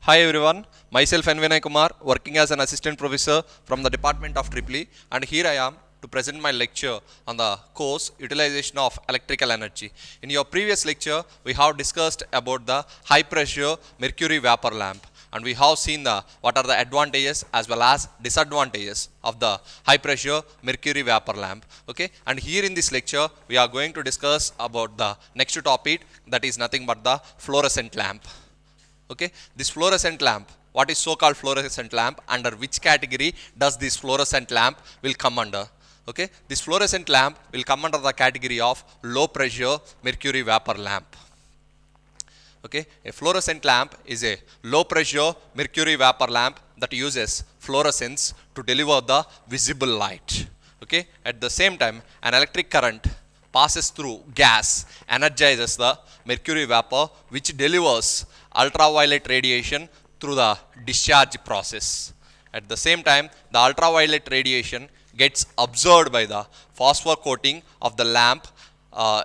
Hi everyone, myself N. Vinay Kumar, working as an assistant professor from the Department of EEE, and here I am to present my lecture on the course Utilization of Electrical Energy. In your previous lecture, we have discussed about the high pressure mercury vapor lamp, and we have seen what are the advantages as well as disadvantages of the high pressure mercury vapor lamp. Okay, and here in this lecture, we are going to discuss about the next topic, that is nothing but the fluorescent lamp. Okay, this fluorescent lamp, what is so called fluorescent lamp, under which category does this fluorescent lamp will come under? Okay, this fluorescent lamp will come under the category of low pressure mercury vapor lamp. Okay, a fluorescent lamp is a low pressure mercury vapor lamp that uses fluorescence to deliver the visible light. Okay, at the same time, an electric current passes through gas, energizes the mercury vapor, which delivers ultraviolet radiation through the discharge process. At the same time, the ultraviolet radiation gets absorbed by the phosphor coating of the lamp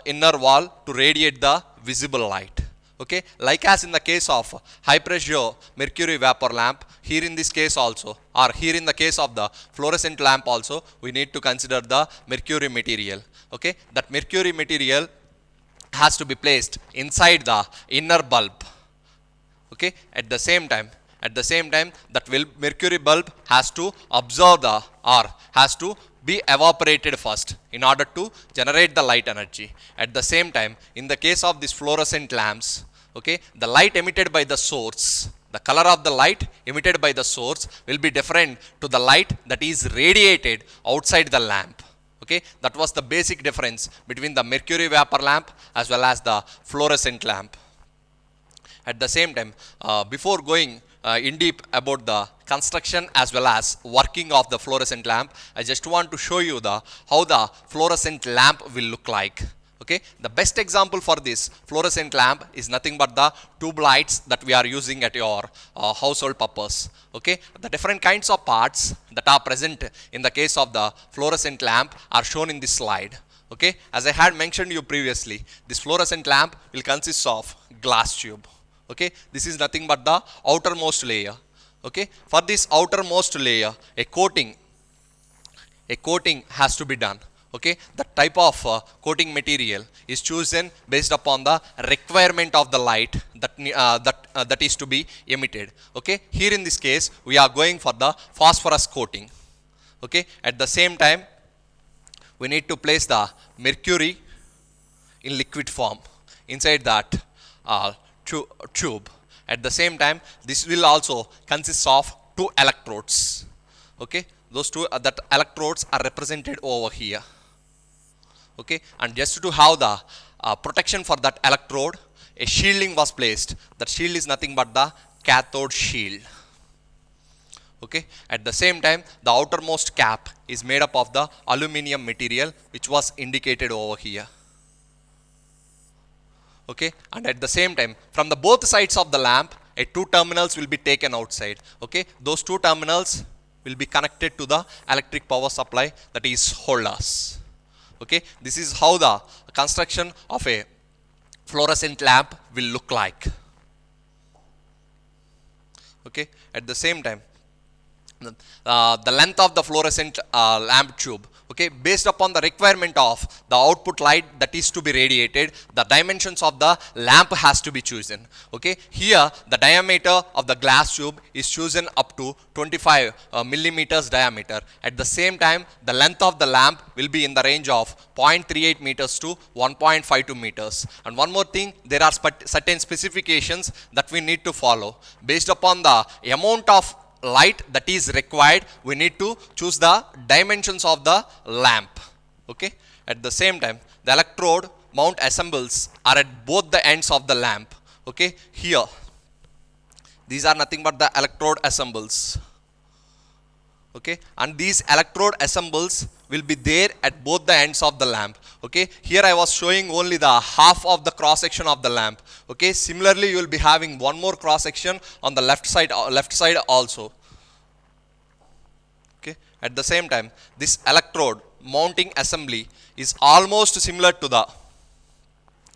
inner wall to radiate the visible light. Okay, like as in the case of high pressure mercury vapor lamp, here in this case also, or here in the case of the fluorescent lamp also, we need to consider the mercury material. Okay, that mercury material has to be placed inside the inner bulb. Okay, at the same time that mercury bulb has to absorb the, or has to be evaporated first in order to generate the light energy. At the same time, in the case of these fluorescent lamps, okay, the light emitted by the source, the color of the light emitted by the source will be different to the light that is radiated outside the lamp. Okay, that was the basic difference between the mercury vapor lamp as well as the fluorescent lamp. At the same time, before going in deep about the construction as well as working of the fluorescent lamp, I just want to show you how the fluorescent lamp will look like. Okay, the best example for this fluorescent lamp is nothing but the tube lights that we are using at your household purpose. Okay, the different kinds of parts that are present in the case of the fluorescent lamp are shown in this slide. Okay, as I had mentioned you previously, this fluorescent lamp will consist of glass tube. Okay, this is nothing but the outermost layer. Okay, for this outermost layer, a coating has to be done. Okay, the type of coating material is chosen based upon the requirement of the light that is to be emitted. Okay, here in this case we are going for the phosphorus coating. Okay, at the same time we need to place the mercury in liquid form inside that tube. At the same time, this will also consist of two electrodes. Okay, those two that electrodes are represented over here. Okay, and just to have the protection for that electrode, a shielding was placed. That shield is nothing but the cathode shield. Okay, at the same time, the outermost cap is made up of the aluminum material, which was indicated over here. Okay, and at the same time, from the both sides of the lamp, two terminals will be taken outside. Okay, those two terminals will be connected to the electric power supply, that is holders. Okay, this is how the construction of a fluorescent lamp will look like. Okay, at the same time, the length of the fluorescent lamp tube, okay, based upon the requirement of the output light that is to be radiated, the dimensions of the lamp has to be chosen. Okay, here the diameter of the glass tube is chosen up to 25 millimeters diameter. At the same time, the length of the lamp will be in the range of 0.38 meters to 1.52 meters. And one more thing, there are certain specifications that we need to follow. Based upon the amount of light that is required, we need to choose the dimensions of the lamp. Okay, at the same time, the electrode mount assembles are at both the ends of the lamp. Okay, here these are nothing but the electrode assembles. Okay, and these electrode assembles will be there at both the ends of the lamp. Okay, here I was showing only the half of the cross section of the lamp. Okay, similarly you will be having one more cross section on the left side also. Okay, at the same time, this electrode mounting assembly is almost similar to the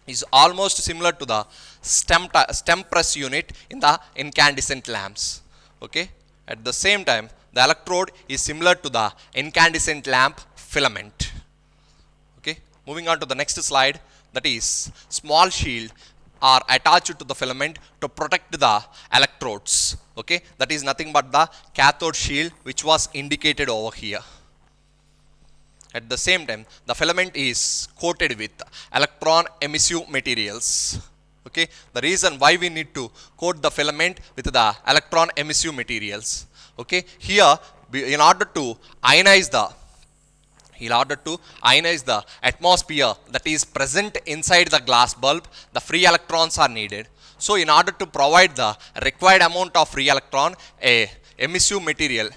is almost similar to the stem press unit in the incandescent lamps. Okay. At the same time, the electrode is similar to the incandescent lamp filament. Okay. Moving on to the next slide, that is small shield are attached to the filament to protect the electrodes. Okay. That is nothing but the cathode shield which was indicated over here. At the same time, the filament is coated with electron emissive materials. Okay, the reason why we need to coat the filament with the electron emissive materials. Okay, here in order to ionize the atmosphere that is present inside the glass bulb, the free electrons are needed. So in order to provide the required amount of free electron, a emissive material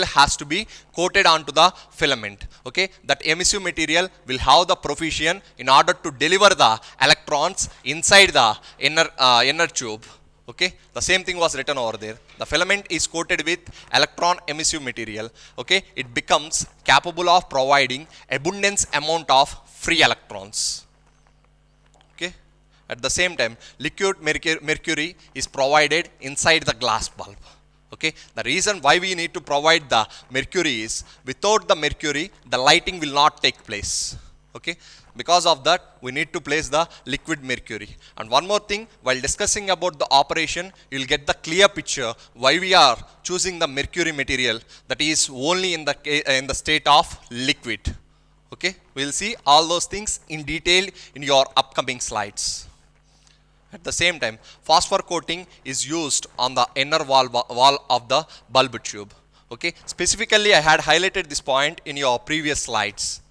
has to be coated onto the filament. Okay, that emissive material will have the provision in order to deliver the electrons inside the inner tube. Okay, the same thing was written over there. The filament is coated with electron emissive material. Okay, it becomes capable of providing abundance amount of free electrons. Okay, at the same time, liquid mercury is provided inside the glass bulb. Okay, the reason why we need to provide the mercury is without the mercury, the lighting will not take place. Okay, because of that, we need to place the liquid mercury. And one more thing, while discussing about the operation, you will get the clear picture why we are choosing the mercury material that is only in the state of liquid. Okay, we will see all those things in detail in your upcoming slides. At the same time, phosphor coating is used on the inner wall of the bulb tube. Okay, specifically I had highlighted this point in your previous slides.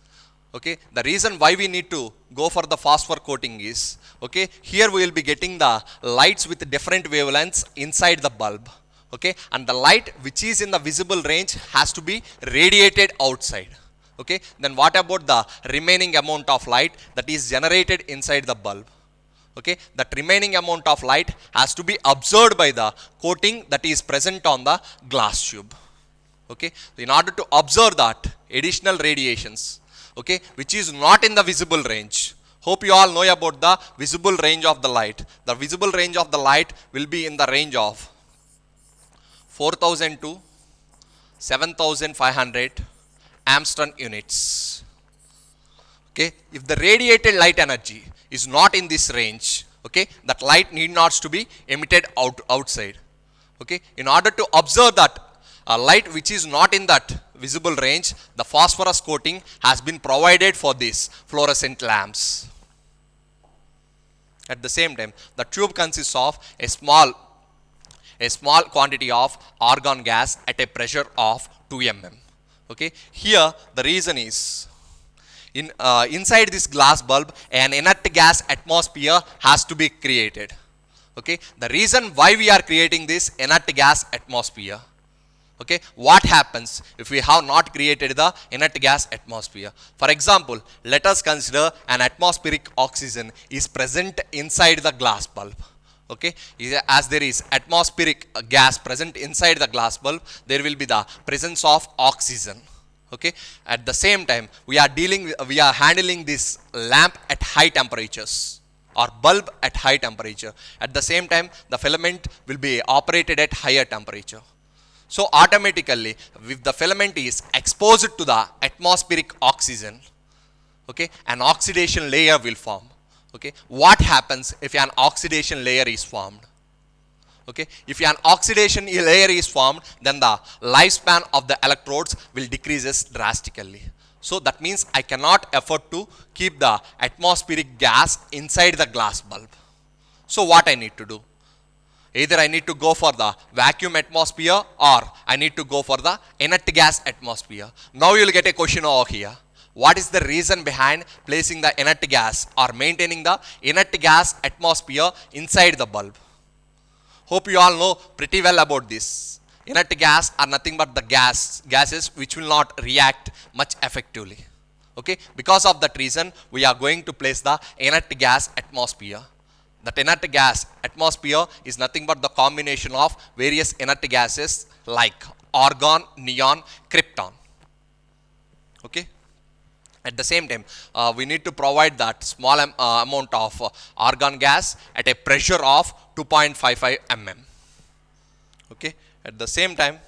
Okay, the reason why we need to go for the phosphor coating is, okay, here we will be getting the lights with different wavelengths inside the bulb. Okay, and the light which is in the visible range has to be radiated outside. Okay, then what about the remaining amount of light that is generated inside the bulb? Okay, that remaining amount of light has to be absorbed by the coating that is present on the glass tube. Okay, in order to absorb that additional radiations, okay, which is not in the visible range. Hope you all know about the visible range of the light. The visible range of the light will be in the range of 4000 to 7500 Armstrong units. Okay, if the radiated light energy is not in this range, okay, that light need not to be emitted outside. Okay, in order to observe that light which is not in that visible range, the phosphorus coating has been provided for these fluorescent lamps. At the same time, the tube consists of a small quantity of argon gas at a pressure of 2 mm. Okay, here the reason is, inside this glass bulb, an inert gas atmosphere has to be created. Okay, the reason why we are creating this inert gas atmosphere, okay, what happens if we have not created the inert gas atmosphere? For example, let us consider an atmospheric oxygen is present inside the glass bulb. Okay, as there is atmospheric gas present inside the glass bulb, there will be the presence of oxygen. Okay, at the same time, we are handling this lamp at high temperatures or bulb at high temperature. At the same time, the filament will be operated at higher temperature. So automatically, if the filament is exposed to the atmospheric oxygen, okay, an oxidation layer will form. Okay, what happens if an oxidation layer is formed? Okay, if an oxidation layer is formed, then the lifespan of the electrodes will decreases drastically. So that means I cannot afford to keep the atmospheric gas inside the glass bulb. So what I need to do? Either I need to go for the vacuum atmosphere or I need to go for the inert gas atmosphere. Now you will get a question over here. What is the reason behind placing the inert gas or maintaining the inert gas atmosphere inside the bulb? Hope you all know pretty well about this. Inert gas are nothing but the gases which will not react much effectively. Okay, because of that reason, we are going to place the inert gas atmosphere. That inert gas atmosphere is nothing but the combination of various inert gases like argon, neon, krypton. Okay. At the same time, we need to provide that small amount of argon gas at a pressure of 2.55 mm. Okay. At the same time,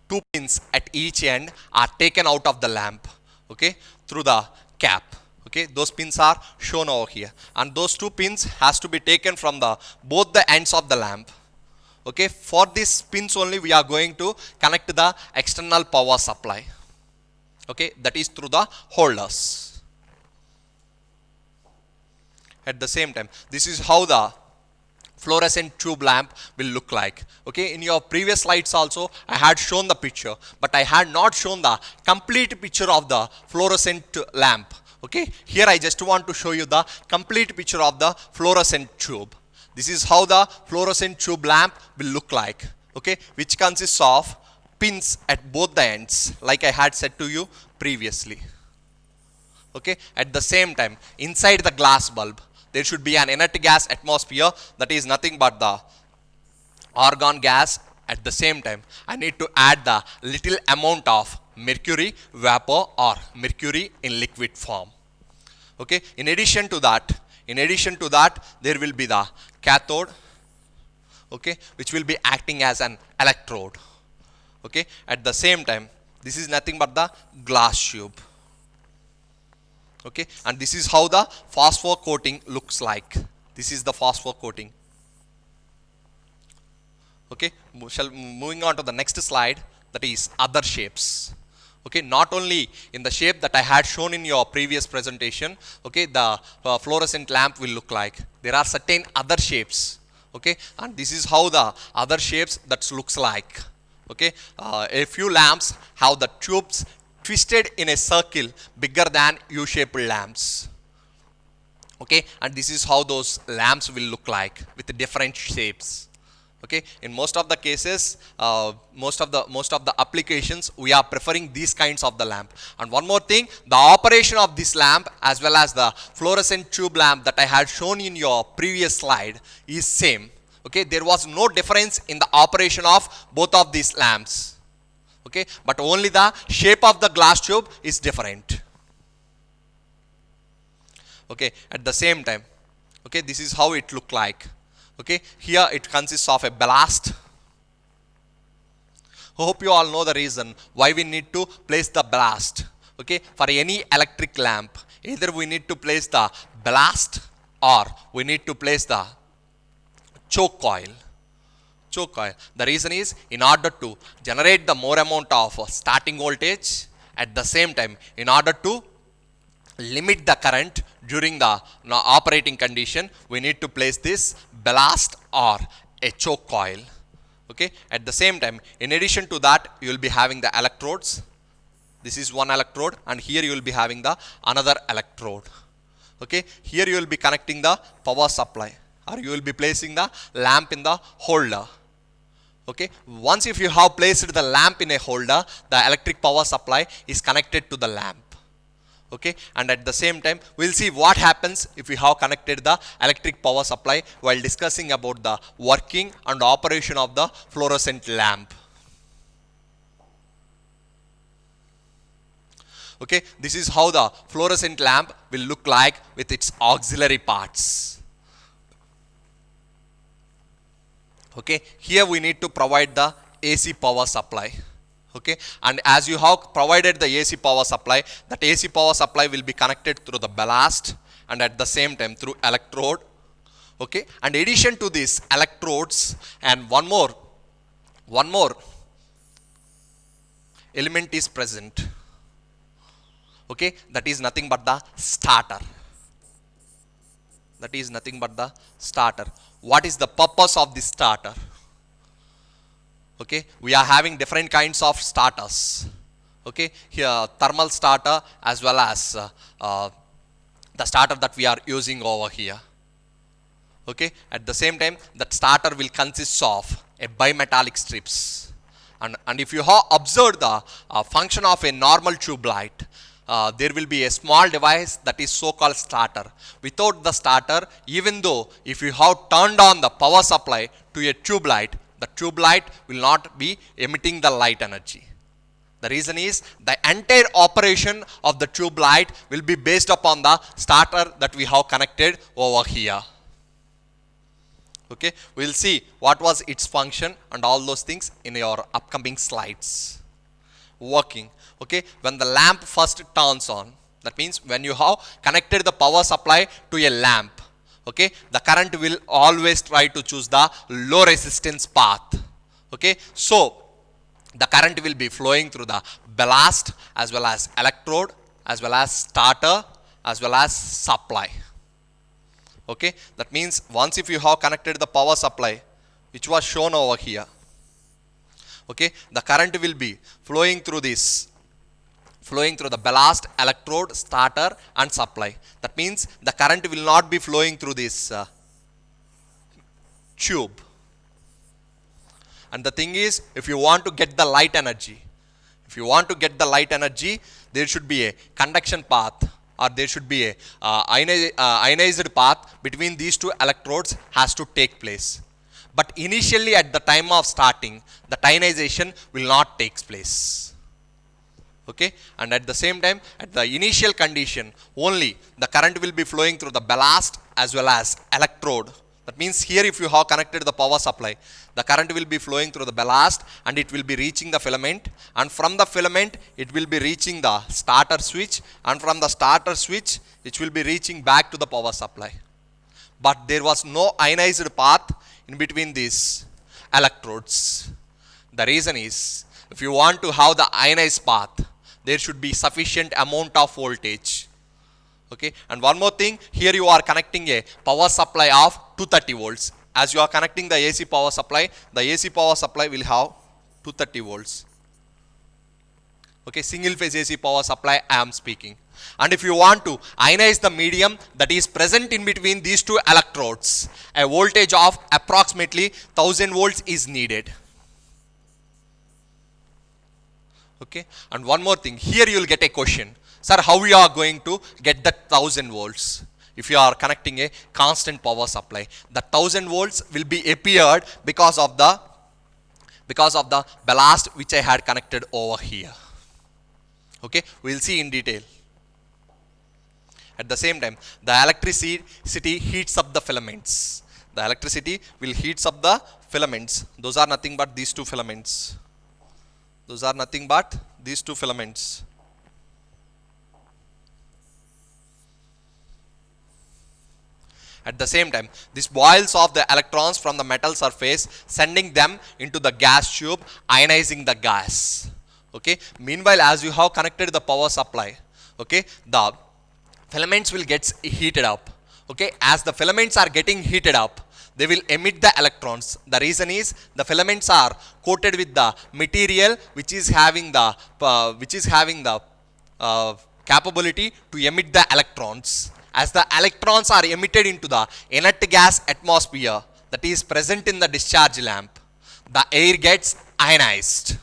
two pins at each end are taken out of the lamp, okay, through the cap. Okay, those pins are shown over here, and those two pins has to be taken from the both the ends of the lamp. Okay, for these pins only we are going to connect the external power supply. Okay, that is through the holders. At the same time, this is how the fluorescent tube lamp will look like. Okay, in your previous slides also I had shown the picture, but I had not shown the complete picture of the fluorescent lamp. Okay, here I just want to show you the complete picture of the fluorescent tube. This is how the fluorescent tube lamp will look like. Okay, which consists of pins at both the ends, like I had said to you previously. Okay, at the same time, inside the glass bulb there should be an inert gas atmosphere, that is nothing but the argon gas. At the same time, I need to add the little amount of mercury vapor or mercury in liquid form. Okay, in addition to that, there will be the cathode, okay, which will be acting as an electrode. Okay, at the same time, this is nothing but the glass tube. Okay, and this is how the phosphor coating looks like. This is the phosphor coating. Okay, moving on to the next slide, that is other shapes. Okay, not only in the shape that I had shown in your previous presentation, okay, the fluorescent lamp will look like. There are certain other shapes. Okay, and this is how the other shapes that looks like. Okay, a few lamps have the tubes twisted in a circle bigger than U-shaped lamps. Okay, and this is how those lamps will look like with different shapes. Okay, in most of the cases, most of the applications, we are preferring these kinds of the lamp. And one more thing, the operation of this lamp as well as the fluorescent tube lamp that I had shown in your previous slide is same. Okay, there was no difference in the operation of both of these lamps. Okay, but only the shape of the glass tube is different. Okay, at the same time, okay, this is how it look like. Okay, here it consists of a ballast. Hope you all know the reason why we need to place the ballast. Okay, for any electric lamp, either we need to place the ballast or we need to place the choke coil. The reason is in order to generate the more amount of starting voltage, at the same time in order to limit the current during the operating condition, we need to place this ballast or a choke coil. Okay, at the same time, in addition to that, you will be having the electrodes. This is one electrode, and here you will be having the another electrode. Okay, here you will be connecting the power supply, or you will be placing the lamp in the holder. Okay, once if you have placed the lamp in a holder, the electric power supply is connected to the lamp. Okay, and at the same time, we'll see what happens if we have connected the electric power supply while discussing about the working and operation of the fluorescent lamp. Okay, this is how the fluorescent lamp will look like with its auxiliary parts. Okay, here we need to provide the AC power supply. Okay, and as you have provided the AC power supply, that AC power supply will be connected through the ballast and at the same time through electrode. Okay, and in addition to this electrodes, and one more element is present. Okay, that is nothing but the starter. What is the purpose of this starter? Okay, we are having different kinds of starters. Okay, here thermal starter as well as the starter that we are using over here. Okay, at the same time, that starter will consist of a bimetallic strips. And if you have observed the function of a normal tube light, there will be a small device that is so-called starter. Without the starter, even though if you have turned on the power supply to a tube light, the tube light will not be emitting the light energy. The reason is the entire operation of the tube light will be based upon the starter that we have connected over here. Okay, we will see what was its function and all those things in your upcoming slides. Working. Okay, when the lamp first turns on, that means when you have connected the power supply to a lamp, okay, the current will always try to choose the low resistance path. Okay, so the current will be flowing through the ballast as well as electrode as well as starter as well as supply. Okay, that means once if you have connected the power supply which was shown over here, okay, the current will be flowing through this, flowing through the ballast, electrode, starter and supply. That means the current will not be flowing through this tube. And the thing is, if you want to get the light energy, there should be a conduction path or there should be a ionized path between these two electrodes has to take place. But initially at the time of starting, the ionization will not take place. Okay, and at the same time, at the initial condition, only the current will be flowing through the ballast as well as electrode. That means here if you have connected the power supply, the current will be flowing through the ballast and it will be reaching the filament, and from the filament it will be reaching the starter switch, and from the starter switch it will be reaching back to the power supply. But there was no ionized path in between these electrodes. The reason is, if you want to have the ionized path, there should be sufficient amount of voltage. Okay, and one more thing, here you are connecting a power supply of 230 volts. As you are connecting the AC power supply, the AC power supply will have 230 volts. Okay, single phase AC power supply I am speaking. And if you want to ionize the medium that is present in between these two electrodes, a voltage of approximately 1000 volts is needed. Okay, and one more thing, here you will get a question. Sir, how you are going to get that 1000 volts if you are connecting a constant power supply? The 1000 volts will be appeared because of the ballast which I had connected over here. Okay, we will see in detail. At the same time, the electricity heats up the filaments. The electricity will heats up the filaments. Those are nothing but these two filaments. At the same time, this boils off the electrons from the metal surface, sending them into the gas tube, ionizing the gas. Okay. Meanwhile, as you have connected the power supply, okay, the filaments will get heated up. Okay. As the filaments are getting heated up, they will emit the electrons. The reason is the filaments are coated with the material which is having the capability to emit the electrons. As the electrons are emitted into the inert gas atmosphere that is present in the discharge lamp, the air gets ionized.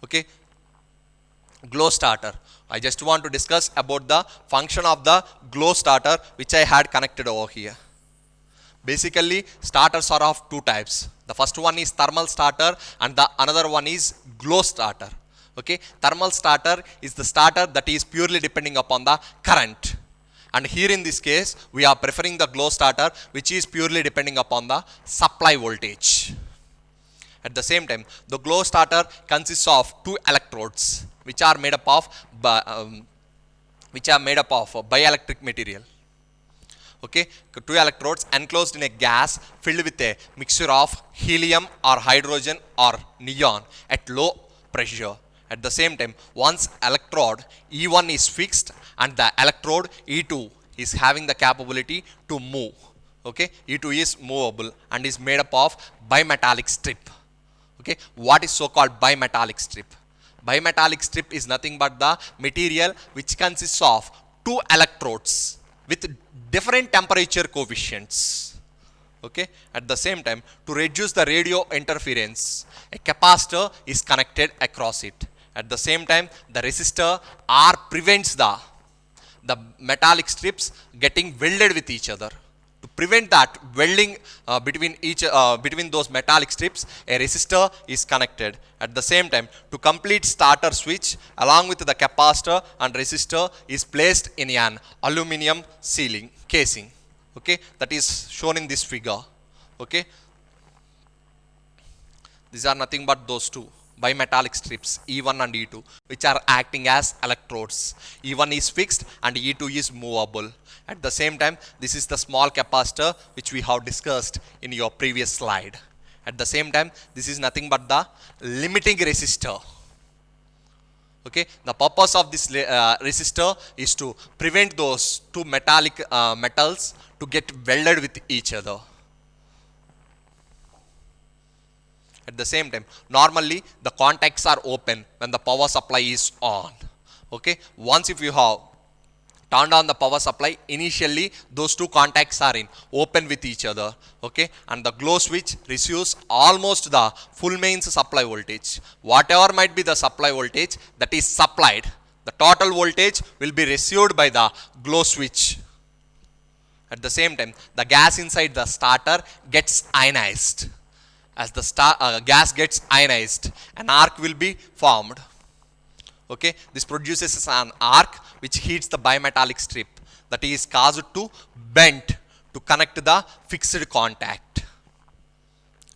Okay, glow starter. I just want to discuss about the function of the glow starter which I had connected over here. Basically, starters are of two types. The first one is thermal starter and the another one is glow starter. Okay, thermal starter is the starter that is purely depending upon the current, and here in this case we are preferring the glow starter which is purely depending upon the supply voltage. At the same time, the glow starter consists of two electrodes which are made up of bioelectric material. Okay, two electrodes enclosed in a gas filled with a mixture of helium or hydrogen or neon at low pressure. At the same time, once electrode E1 is fixed and the electrode E2 is having the capability to move. Okay, E2 is movable and is made up of bimetallic strip. Okay, what is so called bimetallic strip? Bimetallic strip is nothing but the material which consists of two electrodes with different temperature coefficients. Okay, at the same time, to reduce the radio interference, a capacitor is connected across it. At the same time, the resistor R prevents the metallic strips getting welded with each other. To prevent that welding between those metallic strips, a resistor is connected. At the same time, to complete starter switch along with the capacitor and resistor is placed in an aluminum sealing casing. Okay, that is shown in this figure. Okay, these are nothing but those two bimetallic strips E1 and E2, which are acting as electrodes. E1 is fixed and E2 is movable. At the same time, this is the small capacitor which we have discussed in your previous slide. At the same time, this is nothing but the limiting resistor. Okay, the purpose of this resistor is to prevent those two metallic metals to get welded with each other. At the same time, normally the contacts are open when the power supply is on. Okay, once if you have turned on the power supply, initially those two contacts are in open with each other. Okay, and the glow switch receives almost the full mains supply voltage. Whatever might be the supply voltage that is supplied, the total voltage will be received by the glow switch. At the same time, the gas inside the starter gets ionized. As the gas gets ionized, an arc will be formed. Okay, this produces an arc which heats the bimetallic strip that is caused to bend to connect the fixed contact.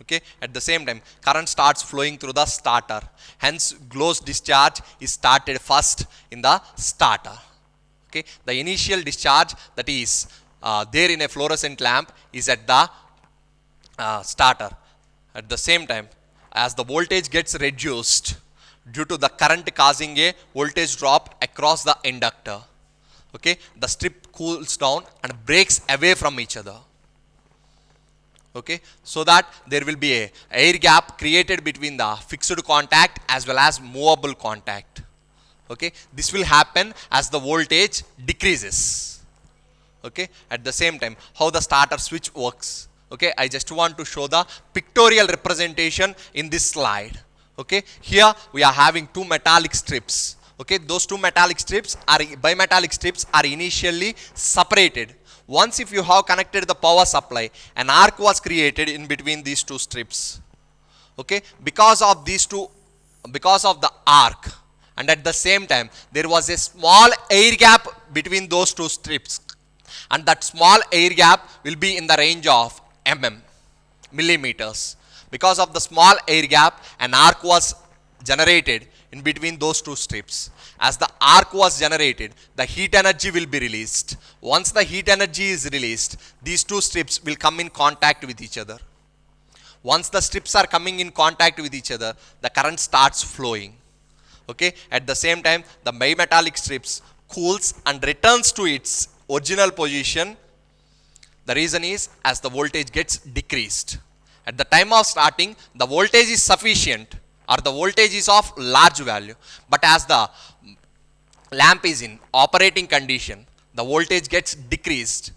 Okay, at the same time, current starts flowing through the starter. Hence, glow's discharge is started first in the starter. Okay, the initial discharge that is there in a fluorescent lamp is at the starter. At the same time, as the voltage gets reduced due to the current causing a voltage drop across the inductor, okay, the strip cools down and breaks away from each other. Okay, so that there will be a air gap created between the fixed contact as well as movable contact. Okay, this will happen as the voltage decreases. Okay, at the same time, how the starter switch works. Okay, I just want to show the pictorial representation in this slide. Okay, here we are having two metallic strips. Okay, those two metallic strips are bimetallic strips are initially separated. Once if you have connected the power supply, an arc was created in between these two strips. Okay, because of the arc, and at the same time there was a small air gap between those two strips, and that small air gap will be in the range of millimeters. Because of the small air gap, an arc was generated in between those two strips. As the arc was generated, the heat energy will be released. Once the heat energy is released, these two strips will come in contact with each other. Once the strips are coming in contact with each other, the current starts flowing. Okay, at the same time, the bimetallic strips cools and returns to its original position. The reason is as the voltage gets decreased. At the time of starting, the voltage is sufficient or the voltage is of large value. But as the lamp is in operating condition, the voltage gets decreased.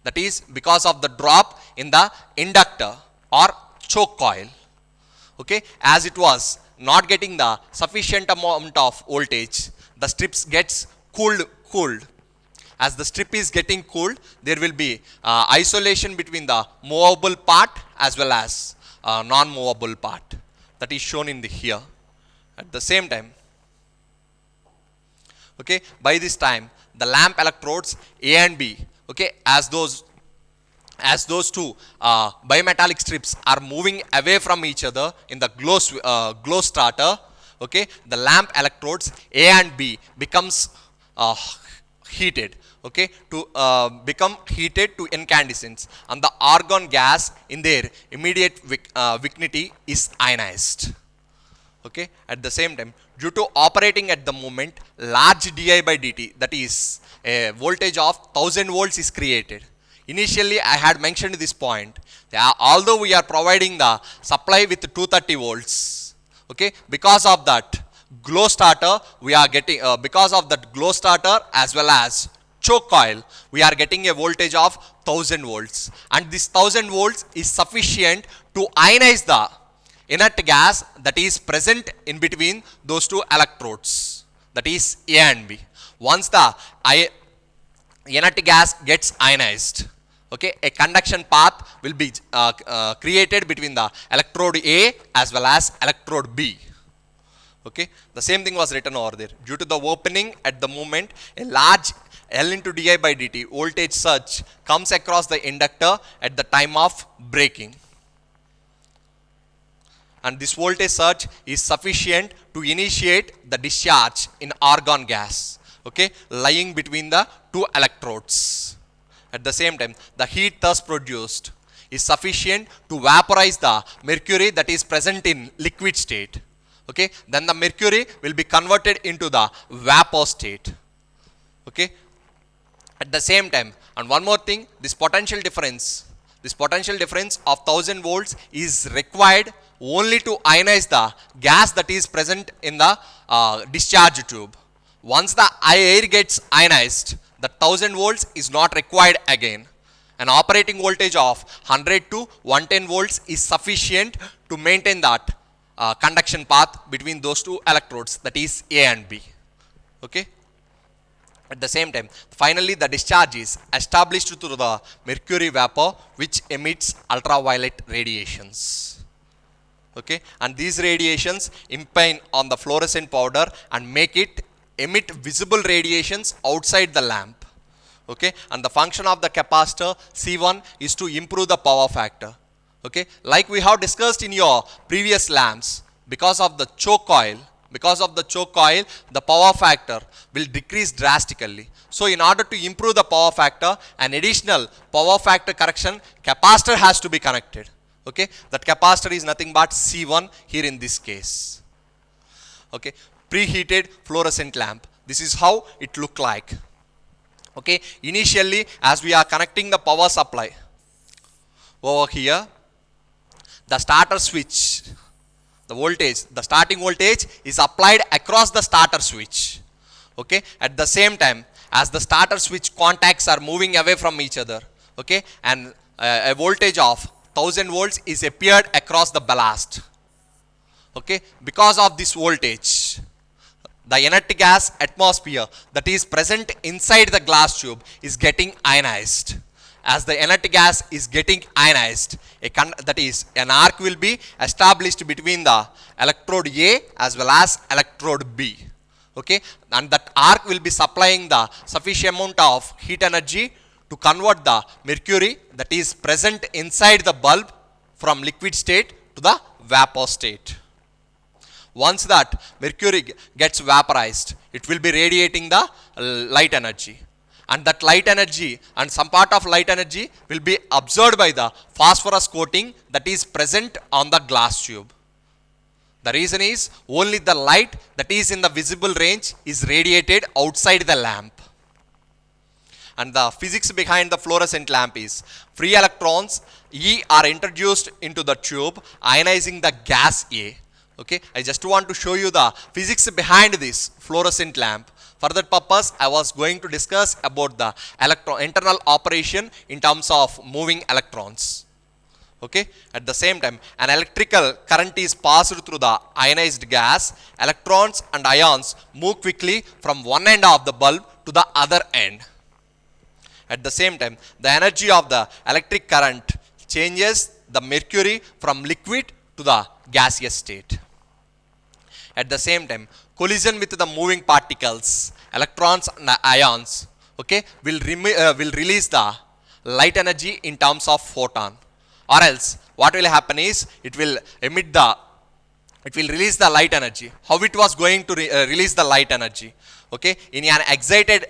That is because of the drop in the inductor or choke coil. Okay, as it was not getting the sufficient amount of voltage, the strips gets cooled. As the strip is getting cooled, there will be isolation between the movable part as well as non-movable part. That is shown in the here. At the same time, okay, by this time the lamp electrodes A and B, okay, as those two bimetallic strips are moving away from each other in the glow starter, okay, the lamp electrodes A and B becomes heated. Okay, to become heated to incandescence, and the argon gas in their immediate vicinity is ionized. Okay, at the same time, due to operating at the moment, large di by dt, that is a voltage of 1000 volts is created. Initially I had mentioned this point. Although we are providing the supply with 230 volts, okay, because of that glow starter we are getting as well as choke coil, we are getting a voltage of 1000 volts, and this 1000 volts is sufficient to ionize the inert gas that is present in between those two electrodes, that is A and B. Once the inert gas gets ionized, Okay, a conduction path will be created between the electrode A as well as electrode B. Okay, the same thing was written over there. Due to the opening at the moment, a large L into di by dt voltage surge comes across the inductor at the time of breaking. And this voltage surge is sufficient to initiate the discharge in argon gas, okay, lying between the two electrodes. At the same time, the heat thus produced is sufficient to vaporize the mercury that is present in liquid state. Okay, then the mercury will be converted into the vapor state. Okay, at the same time, and one more thing, this potential difference of 1000 volts is required only to ionize the gas that is present in the discharge tube. Once the air gets ionized, the 1000 volts is not required again. An operating voltage of 100 to 110 volts is sufficient to maintain that conduction path between those two electrodes, that is A and B. Okay. At the same time, finally the discharge is established through the mercury vapor, which emits ultraviolet radiations. Okay, and these radiations impinge on the fluorescent powder and make it emit visible radiations outside the lamp. Okay, and the function of the capacitor C1 is to improve the power factor. Okay, like we have discussed in your previous lamps, because of the choke coil, the power factor will decrease drastically. So in order to improve the power factor, an additional power factor correction capacitor has to be connected. Okay, that capacitor is nothing but C1 here in this case. Okay, preheated fluorescent lamp. This is how it look like. Okay, initially as we are connecting the power supply over here, the starter switch, the starting voltage is applied across the starter switch. Okay, at the same time, as the starter switch contacts are moving away from each other, okay, and a voltage of 1000 volts is appeared across the ballast. Okay, because of this voltage, the inert gas atmosphere that is present inside the glass tube is getting ionized. As the inert gas is getting ionized, that is, an arc will be established between the electrode A as well as electrode B. Okay, and that arc will be supplying the sufficient amount of heat energy to convert the mercury that is present inside the bulb from liquid state to the vapor state. Once that mercury gets vaporized, it will be radiating the light energy. And that light energy and some part of light energy will be absorbed by the phosphorus coating that is present on the glass tube. The reason is only the light that is in the visible range is radiated outside the lamp. And the physics behind the fluorescent lamp is free electrons E are introduced into the tube, ionizing the gas A. Okay, I just want to show you the physics behind this fluorescent lamp. For that purpose, I was going to discuss about the internal operation in terms of moving electrons. Okay, at the same time, an electrical current is passed through the ionized gas. Electrons and ions move quickly from one end of the bulb to the other end. At the same time, the energy of the electric current changes the mercury from liquid to the gaseous state. At the same time, collision with the moving particles, electrons and ions, okay, will release the light energy in terms of photon. Or else, what will happen is, it will release the light energy. How it was going to release the light energy? Okay, in an excited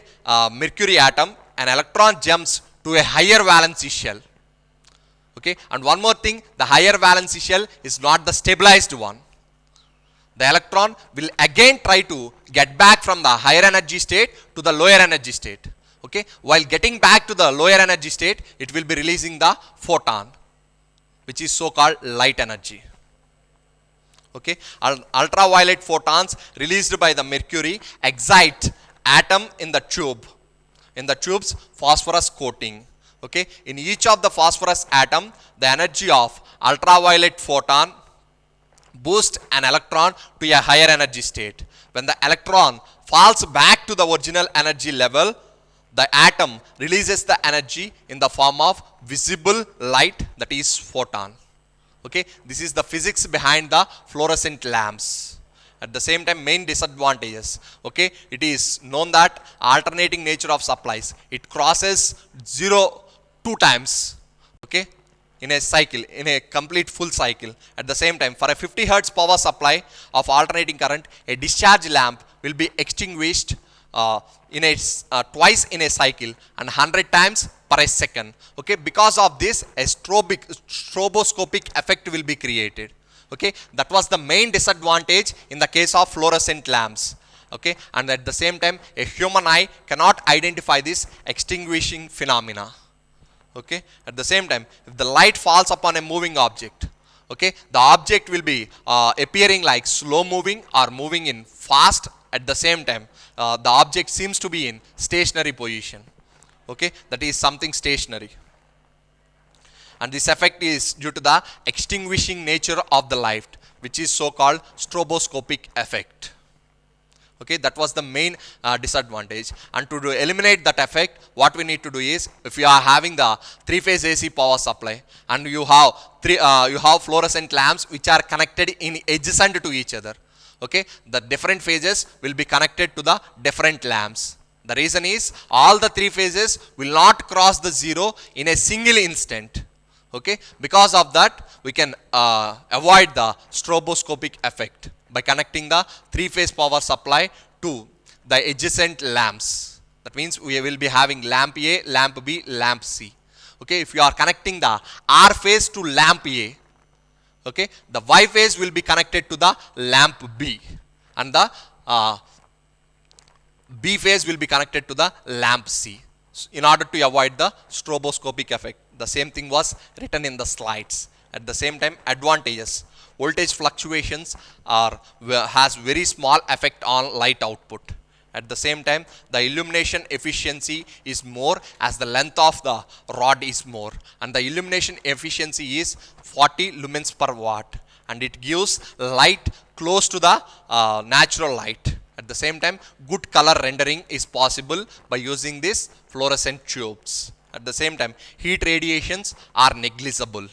mercury atom, an electron jumps to a higher valency shell. Okay, and one more thing, the higher valency shell is not the stabilized one. The electron will again try to get back from the higher energy state to the lower energy state. Okay, while getting back to the lower energy state, it will be releasing the photon, which is so called light energy. Okay, ultraviolet photons released by the mercury excite atom in the tube's phosphorus coating. Okay, in each of the phosphorus atom, the energy of ultraviolet photon boosts an electron to a higher energy state. When the electron falls back to the original energy level, the atom releases the energy in the form of visible light, that is photon. Okay, this is the physics behind the fluorescent lamps. At the same time, main disadvantages. Okay, it is known that alternating nature of supplies, it crosses 0 2 times. Okay, in a cycle, in a complete full cycle. At the same time, for a 50 hertz power supply of alternating current, a discharge lamp will be extinguished twice in a cycle and 100 times per second. Okay, because of this, a stroboscopic effect will be created. Okay, that was the main disadvantage in the case of fluorescent lamps. Okay, and at the same time, a human eye cannot identify this extinguishing phenomena. Okay, at the same time, if the light falls upon a moving object, okay, the object will be appearing like slow moving or moving in fast. At the same time, the object seems to be in stationary position. Okay, that is something stationary. And this effect is due to the extinguishing nature of the light, which is so called stroboscopic effect. Okay, that was the main disadvantage. And to eliminate that effect, what we need to do is, if you are having the 3-phase AC power supply and you have fluorescent lamps which are connected in adjacent to each other. Okay, the different phases will be connected to the different lamps. The reason is, all the 3 phases will not cross the 0 in a single instant. Okay, because of that, we can avoid the stroboscopic effect by connecting the 3-phase power supply to the adjacent lamps. That means we will be having lamp A, lamp B, lamp C. Okay, if you are connecting the R phase to lamp A, okay, the Y phase will be connected to the lamp B, and the B phase will be connected to the lamp C, in order to avoid the stroboscopic effect. The same thing was written in the slides. At the same time, advantages. Voltage fluctuations has very small effect on light output. At the same time, the illumination efficiency is more as the length of the rod is more, and the illumination efficiency is 40 lumens per watt, and it gives light close to the natural light. At the same time, good color rendering is possible by using these fluorescent tubes. At the same time, heat radiations are negligible.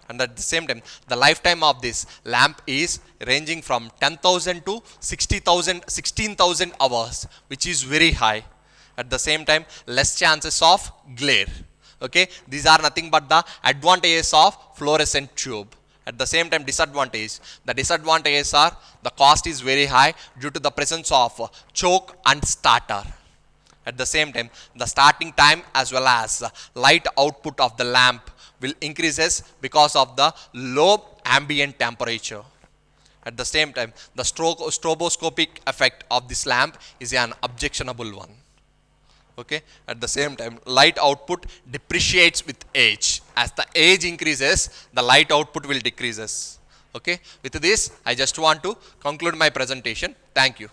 And at the same time, the lifetime of this lamp is ranging from 10,000 to 16,000 hours, which is very high. At the same time, less chances of glare. Okay, these are nothing but the advantages of fluorescent tube. At the same time, disadvantage. The disadvantages are, the cost is very high due to the presence of choke and starter. At the same time, the starting time as well as light output of the lamp will increases because of the low ambient temperature. At the same time, the stroboscopic effect of this lamp is an objectionable one. Okay, at the same time, light output depreciates with age. As the age increases, the light output will decreases. Okay, with this, I just want to conclude my presentation. Thank you.